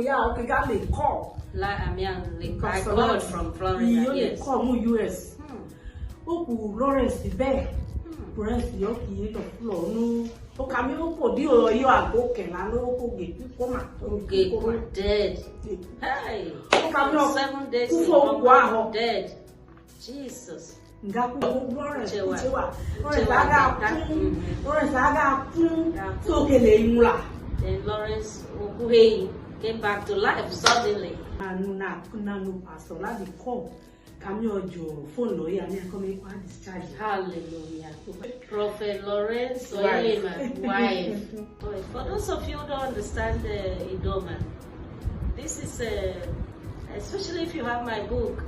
I called from Florida. Yes. US. Lawrence the bear. Lawrence the yoki the floor no. Dead. Hey. 7 days ago, dead. Jesus. Lawrence Then Lawrence came back to life suddenly. Hallelujah. Prophet Lawrence wife. For those of you who don't understand Idoma, this is especially if you have my book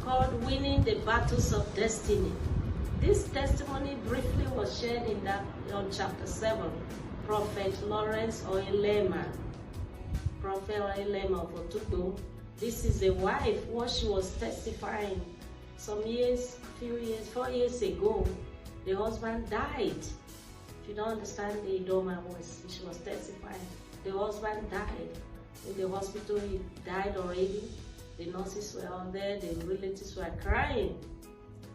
called Winning the Battles of Destiny. This testimony briefly was shared on chapter 7. Prophet Lawrence Oilema. Prophet Oilema of Otukpo. This is a wife, what she was testifying 4 years ago. The husband died. If you don't understand the Idoma, she was testifying. The husband died. In the hospital, he died already. The nurses were out there, the relatives were crying.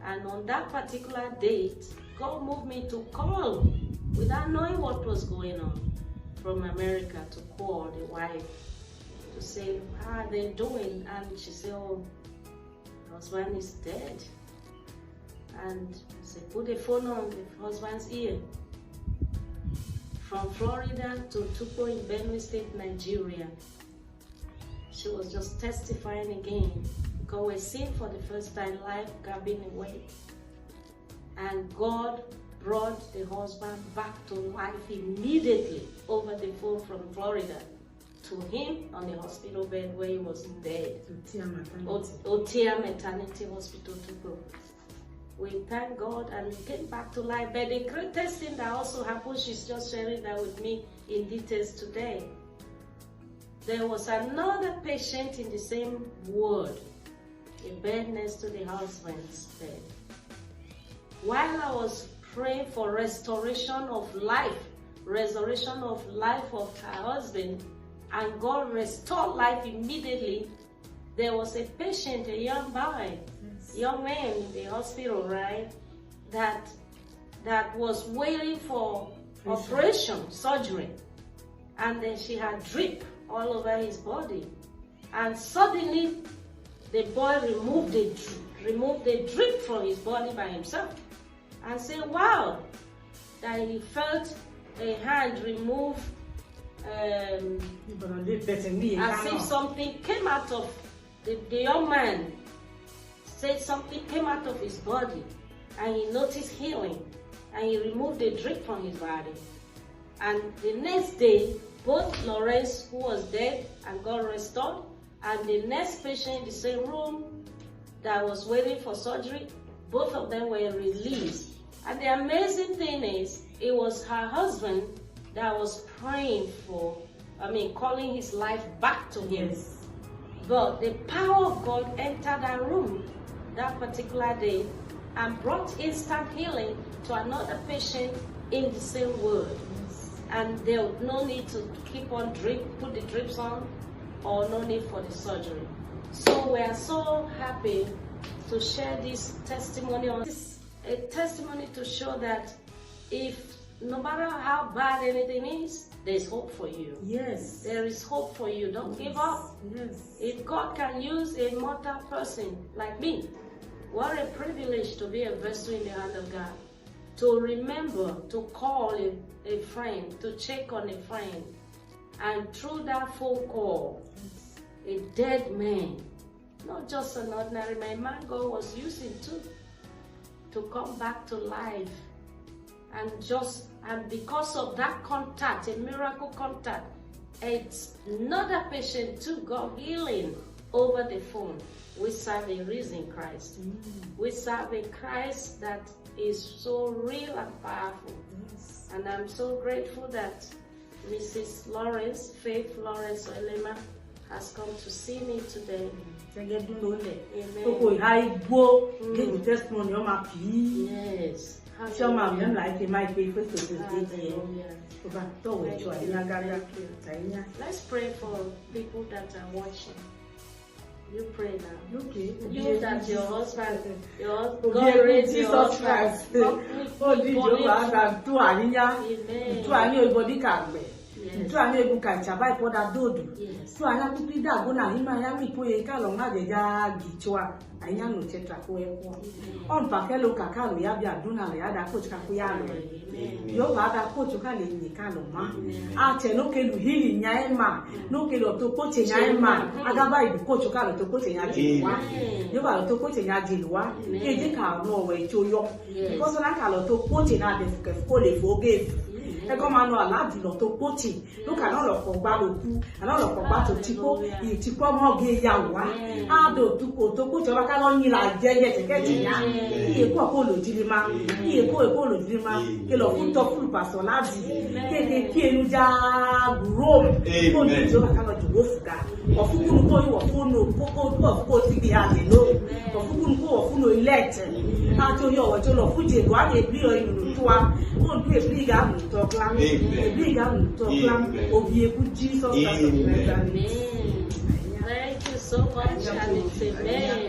And on that particular date, God moved me to call without knowing what was going on from America, to call the wife to say, how are they doing? And she said, oh, the husband is dead. And I said, put the phone on the husband's ear. From Florida to Tukpo in Benue State, Nigeria. She was just testifying again, because we're seeing for the first time life grabbing away. And God brought the husband back to life immediately over the phone from Florida to him on the hospital bed where he was dead. Otia Maternity Hospital to go. We thank God, and he came back to life. But the greatest thing that also happened, she's just sharing that with me in details today. There was another patient in the same ward, a bed next to the husband's bed. While I was praying for restoration of life of her husband, and God restored life immediately, there was a patient, a young boy, young man in the hospital, right, that was waiting for operation, surgery, and then she had drip all over his body, and suddenly the boy removed the drip from his body by himself, and said, wow, that he felt a hand remove as if something came out of the young man said something came out of his body, and he noticed healing, and he removed the drip from his body. And the next day, both Lawrence, who was dead and got restored, and the next patient in the same room that was waiting for surgery, both of them were released. And the amazing thing is, it was her husband that was praying calling his life back to him. Yes. But the power of God entered that room that particular day and brought instant healing to another patient in the same ward. Yes. And there was no need to keep on put the drips on, or no need for the surgery. So we are so happy to share this testimony on this, a testimony to show that no matter how bad anything is, there's hope for you. Yes. There is hope for you. Don't give up. Yes. If God can use a mortal person like me, what a privilege to be a vessel in the hand of God. To remember to call a friend, to check on a friend. And through that phone call, a dead man, not just an ordinary man, God was using too, to come back to life. And because of that contact, a miracle contact, it's another patient too got healing over the phone. We serve a risen Christ. We serve a Christ that is so real and powerful. Yes. And I'm so grateful that Mrs. Lawrence, Faith Lawrence Oilema, has come to see me today. Get do no le. Amen. Oko high go get the testimony on my pee. Yes. Some of them like they might be first to this day. Hallelujah. Let's pray for people that are watching. You pray now. Okay. You that your husband, God raised your husband. Oh, did you have to Alina? To anybody can be. To anybody can survive for that dodo. To another people that go now, Miami, Poeka, Longa, Gitua. I am no tetra on Pakelo Kakalo, Yabia Duna, the other coach Kakuyano. You other coach you can in the Kaloma. Ate no kelu healing Yaema, no kelo to coach in Yaema, Agaba, the coach Kalo to coach in Yajilwa. You are to coach in Yajilwa, Ejika, no way to you. Because I call to coach in the Cole forgave. Come on, allowed you to put it. Look at all of Baloku, and all of Bato Tipo, you Tipo Mogi Yawa. I do to put your Macaloni like Jay to get it. He a Polo Dilima, he a Polo Dilima, Kilo Futo Full Pasolazi, Kenuja, Rome, Wofka, or Fukuno, or Funo, Coco, of course, the Adeno, or Fukuno, or Funo elected. I told you what you're Fuji, one a beer in Tua, won't be a big arm to talk. A big arm to talk, or be a good Jesus. Amen. Thank you so much, and it's amen.